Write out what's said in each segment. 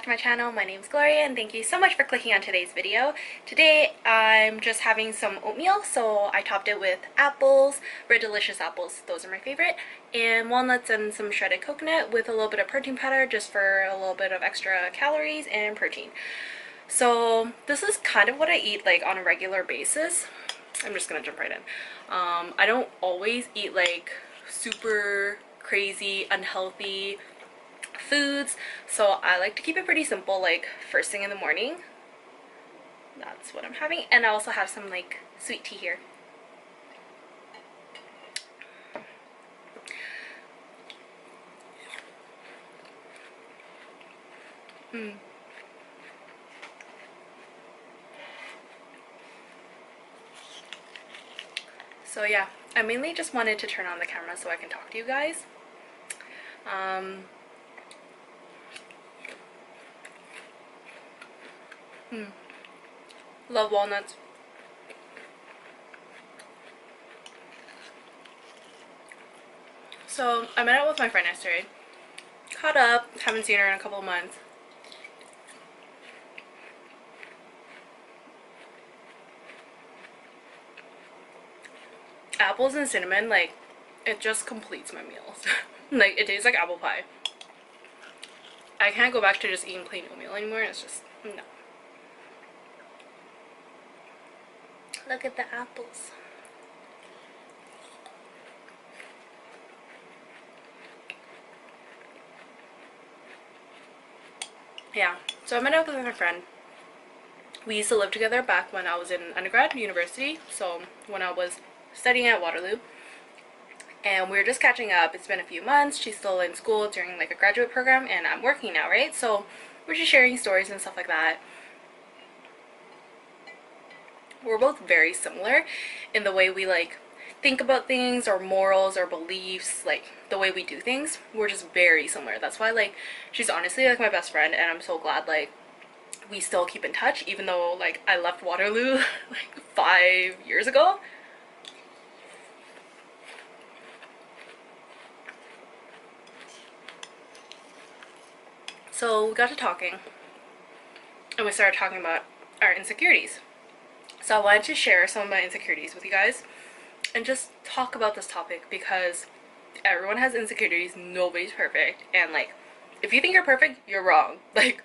back to my channel. My name is Gloria and thank you so much for clicking on today's video. Today I'm just having some oatmeal, so I topped it with apples, Red Delicious apples, those are my favorite, and walnuts and some shredded coconut with a little bit of protein powder just for a little bit of extra calories and protein. So this is kind of what I eat like on a regular basis. I'm just gonna jump right in. I don't always eat like super crazy unhealthy foods, so I like to keep it pretty simple, like first thing in the morning. That's what I'm having, and I also have some like sweet tea here. So yeah, I mainly just wanted to turn on the camera so I can talk to you guys. Love walnuts. So I met up with my friend yesterday. Caught up, haven't seen her in a couple of months. Apples and cinnamon, like, it just completes my meals. Like, it tastes like apple pie. I can't go back to just eating plain oatmeal anymore. It's just, no. Look at the apples. Yeah, so I met up with my friend. We used to live together back when I was in undergrad, university, so when I was studying at Waterloo. And we were just catching up. It's been a few months. She's still in school during like a graduate program, and I'm working now, right? So we're just sharing stories and stuff like that. We're both very similar in the way we like think about things, or morals, or beliefs, like the way we do things. We're just very similar. That's why like she's honestly like my best friend, and I'm so glad like we still keep in touch, even though like I left Waterloo like 5 years ago. So we got to talking, and we started talking about our insecurities. So I wanted to share some of my insecurities with you guys and just talk about this topic, because everyone has insecurities, nobody's perfect, and like if you think you're perfect, you're wrong. Like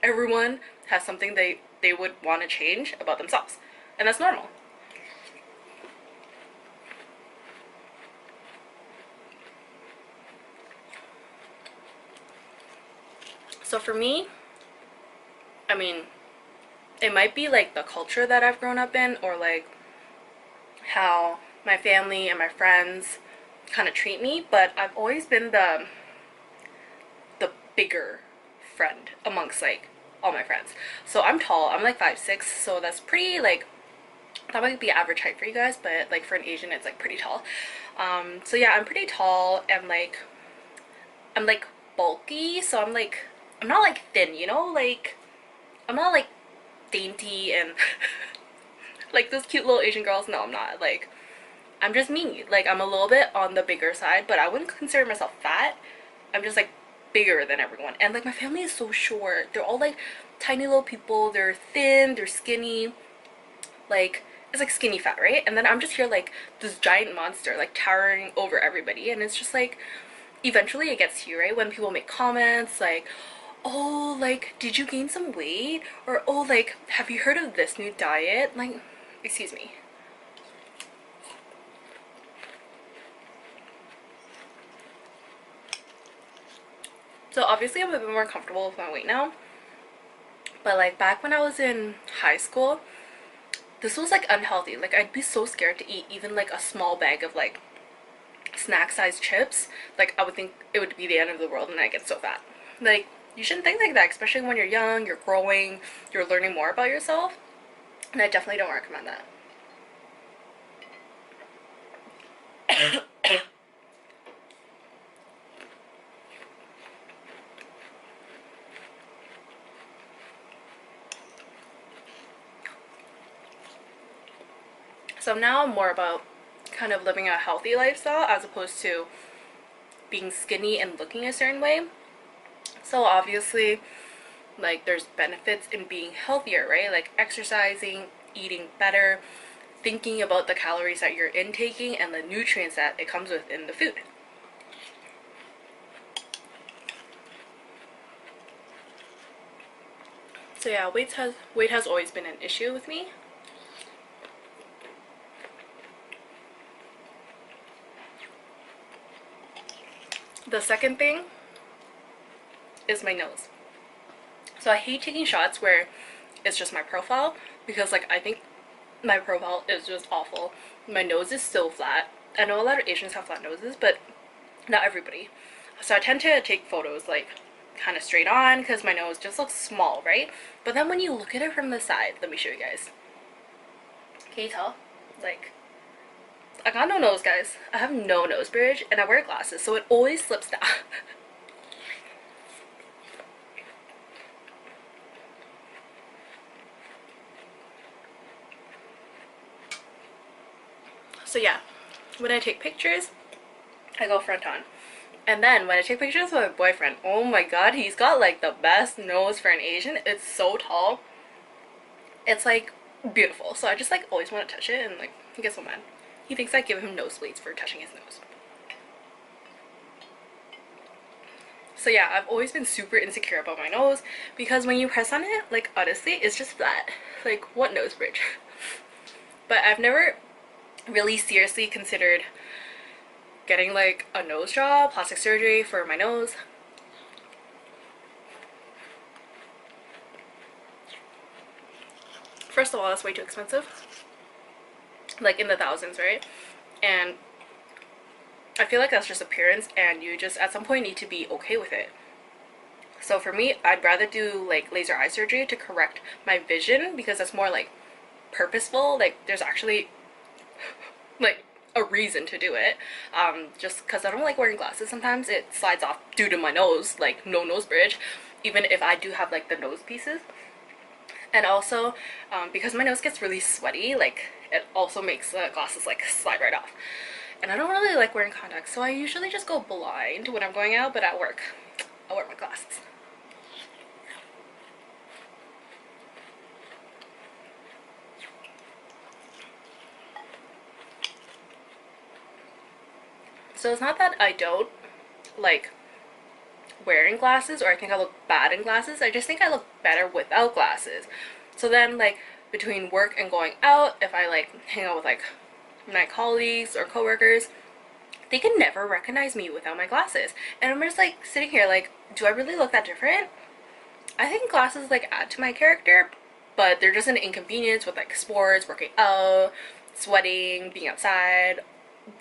everyone has something they would want to change about themselves, and that's normal. So for me, I mean, it might be like the culture that I've grown up in, or like how my family and my friends kind of treat me, but I've always been the bigger friend amongst like all my friends. So I'm tall, I'm like 5'6", so that's pretty like, that might be average height for you guys, but like for an Asian it's like pretty tall. So yeah, I'm pretty tall, and like I'm like bulky, so I'm not like thin, you know, like I'm not like dainty and like those cute little Asian girls. No, I'm not. Like I'm just me. Like I'm a little bit on the bigger side, but I wouldn't consider myself fat. I'm just like bigger than everyone. And like my family is so short. They're all like tiny little people. They're thin, they're skinny. Like it's like skinny fat, right? And then I'm just here like this giant monster like towering over everybody, and it's just like eventually it gets to you, right? When people make comments like, oh, like did you gain some weight, or oh, like have you heard of this new diet? Like, excuse me. So obviously I'm a bit more comfortable with my weight now, but like back when I was in high school, this was like unhealthy. Like I'd be so scared to eat even like a small bag of like snack sized chips. Like I would think it would be the end of the world and I get so fat. Like you shouldn't think like that, especially when you're young, you're growing, you're learning more about yourself, and I definitely don't recommend that. So now I'm more about kind of living a healthy lifestyle as opposed to being skinny and looking a certain way. So obviously, like, there's benefits in being healthier, right? Like exercising, eating better, thinking about the calories that you're intaking and the nutrients that it comes with in the food. So yeah, weight has always been an issue with me. The second thing is my nose. So I hate taking shots where it's just my profile, because like I think my profile is just awful. My nose is so flat. I know a lot of Asians have flat noses, but not everybody. So I tend to take photos like kind of straight on because my nose just looks small, right? But then when you look at it from the side, let me show you guys. Can you tell? Like, I got no nose, guys. I have no nose bridge and I wear glasses, so it always slips down. So yeah, when I take pictures, I go front on. And then when I take pictures with my boyfriend, oh my god, he's got like the best nose for an Asian. It's so tall. It's like beautiful. So I just like always want to touch it, and like he gets so mad. He thinks I give him nosebleeds for touching his nose. So yeah, I've always been super insecure about my nose because when you press on it, like honestly, it's just flat. Like, what nose bridge? But I've never really seriously considered getting like a nose job, plastic surgery for my nose. First of all, that's way too expensive. Like in the thousands, right? And I feel like that's just appearance, and you just at some point need to be okay with it. So for me, I'd rather do like laser eye surgery to correct my vision, because that's more like purposeful. Like there's actually like a reason to do it. Just because I don't like wearing glasses. Sometimes it slides off due to my nose, like no nose bridge, even if I do have like the nose pieces. And also because my nose gets really sweaty, like it also makes the glasses like slide right off. And I don't really like wearing contacts, so I usually just go blind when I'm going out, but at work I'll wear my glasses. So it's not that I don't like wearing glasses or I think I look bad in glasses. I just think I look better without glasses. So then like between work and going out, if I like hang out with like my colleagues or coworkers, they can never recognize me without my glasses. And I'm just like sitting here like, do I really look that different? I think glasses like add to my character, but they're just an inconvenience with like sports, working out, sweating, being outside.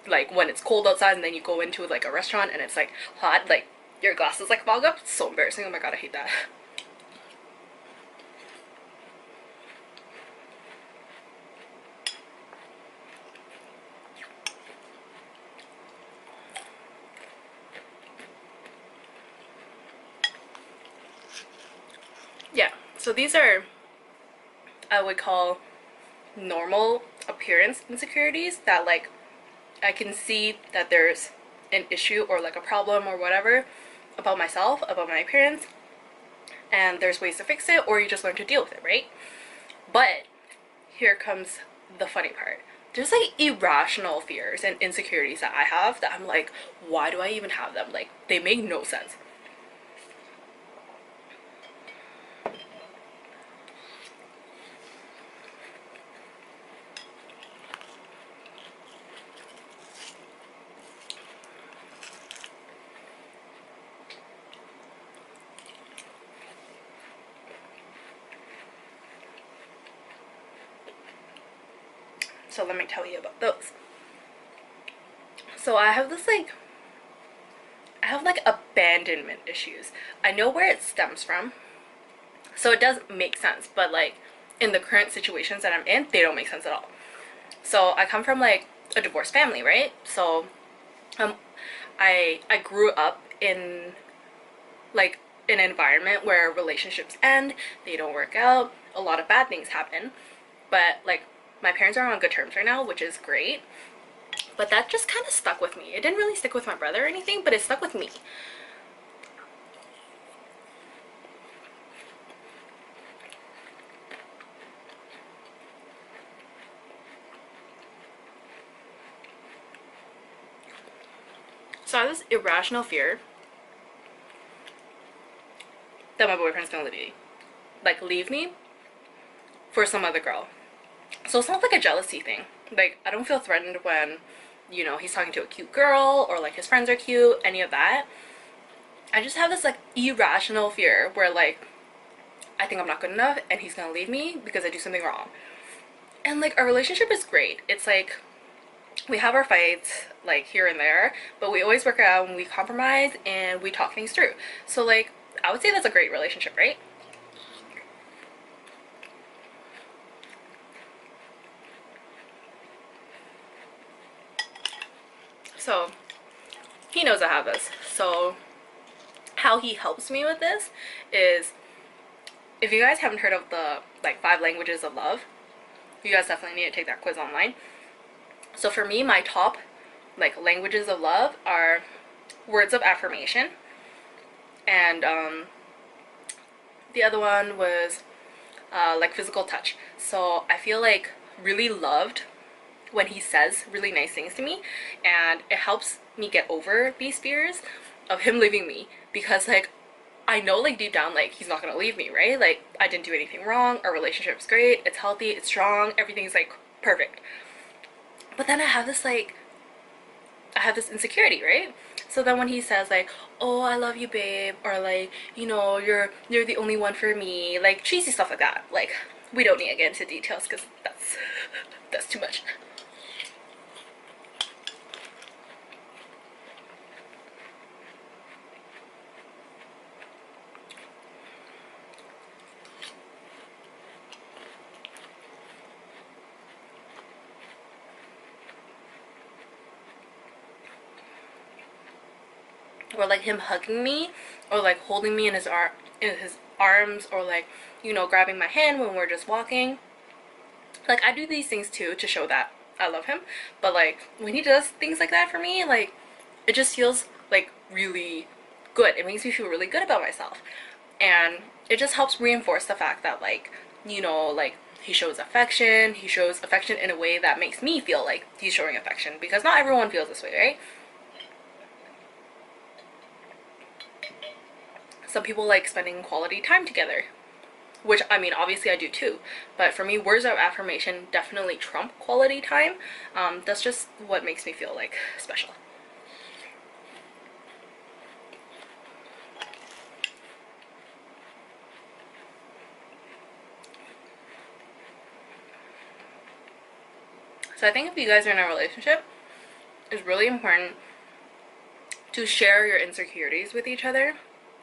Like when it's cold outside and then you go into like a restaurant and it's like hot, like your glasses like fog up. It's so embarrassing. Oh my god, I hate that. Yeah, so these are, I would call, normal appearance insecurities that like I can see that there's an issue or like a problem or whatever about myself, about my appearance, and there's ways to fix it, or you just learn to deal with it, right? But here comes the funny part. There's like irrational fears and insecurities that I have that I'm like, why do I even have them? Like, they make no sense. So let me tell you about those. So I have abandonment issues. I know where it stems from, so it does make sense, but like in the current situations that I'm in, they don't make sense at all. So I come from like a divorced family, right? So I grew up in like an environment where relationships end, they don't work out, a lot of bad things happen. But like my parents are on good terms right now, which is great. But that just kind of stuck with me. It didn't really stick with my brother or anything, but it stuck with me. So I have this irrational fear that my boyfriend's gonna leave me for some other girl. So it's not like a jealousy thing. Like, I don't feel threatened when, you know, he's talking to a cute girl or like his friends are cute, any of that. I just have this like irrational fear where like I think I'm not good enough and he's gonna leave me because I do something wrong. And like our relationship is great. It's like we have our fights like here and there, but we always work it out and we compromise and we talk things through. So like I would say that's a great relationship, right? So he knows I have this. So how he helps me with this is, if you guys haven't heard of the like 5 languages of love, you guys definitely need to take that quiz online. So for me, my top like languages of love are words of affirmation, and the other one was like physical touch. So I feel like really loved when he says really nice things to me, and it helps me get over these fears of him leaving me, because like I know like deep down like he's not gonna leave me, right? Like I didn't do anything wrong, our relationship's great, it's healthy, it's strong, everything's like perfect. But then I have this insecurity, right? So then when he says like, oh, I love you, babe, or like, you know, you're the only one for me, like cheesy stuff like that, like we don't need to get into details because that's too much. Or like him hugging me, or like holding me in his arms, or like, you know, grabbing my hand when we're just walking. Like I do these things too to show that I love him, but like when he does things like that for me, like it just feels like really good. It makes me feel really good about myself, and it just helps reinforce the fact that like, you know, like he shows affection. He shows affection in a way that makes me feel like he's showing affection, because not everyone feels this way, right? Some people like spending quality time together, which I mean obviously I do too, but for me words of affirmation definitely trump quality time. That's just what makes me feel like special. So I think if you guys are in a relationship, it's really important to share your insecurities with each other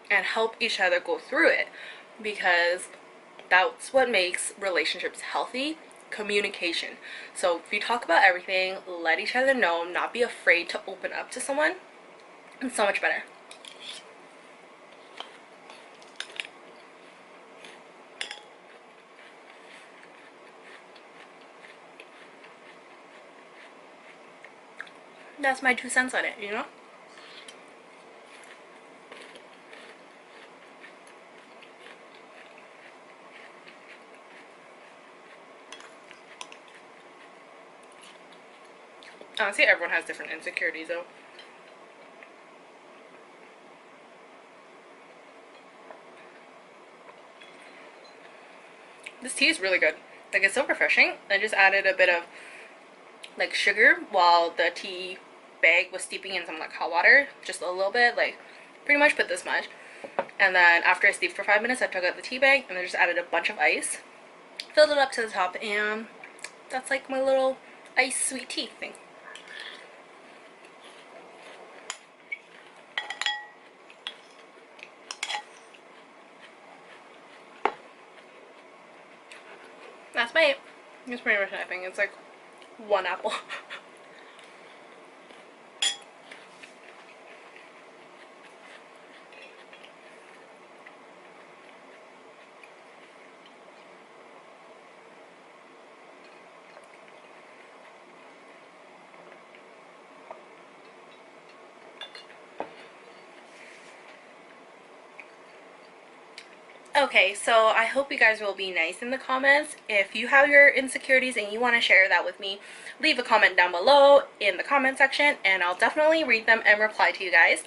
and help each other go through it, because that's what makes relationships healthy. Communication. So if you talk about everything, let each other know, not be afraid to open up to someone, it's so much better. That's my 2 cents on it, you know? Honestly, everyone has different insecurities though. This tea is really good. Like it's so refreshing. I just added a bit of like sugar while the tea bag was steeping in some like hot water, just a little bit, like pretty much put this much. And then after I steeped for 5 minutes, I took out the tea bag and I just added a bunch of ice, filled it up to the top, and that's like my little ice sweet tea thing. That's my, it's pretty much nothing. It's like 1 apple. Okay, so I hope you guys will be nice in the comments. If you have your insecurities and you want to share that with me, leave a comment down below in the comment section and I'll definitely read them and reply to you guys.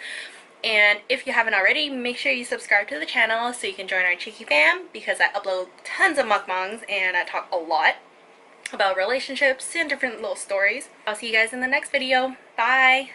And if you haven't already, make sure you subscribe to the channel so you can join our cheeky fam, because I upload tons of mukbangs and I talk a lot about relationships and different little stories. I'll see you guys in the next video. Bye!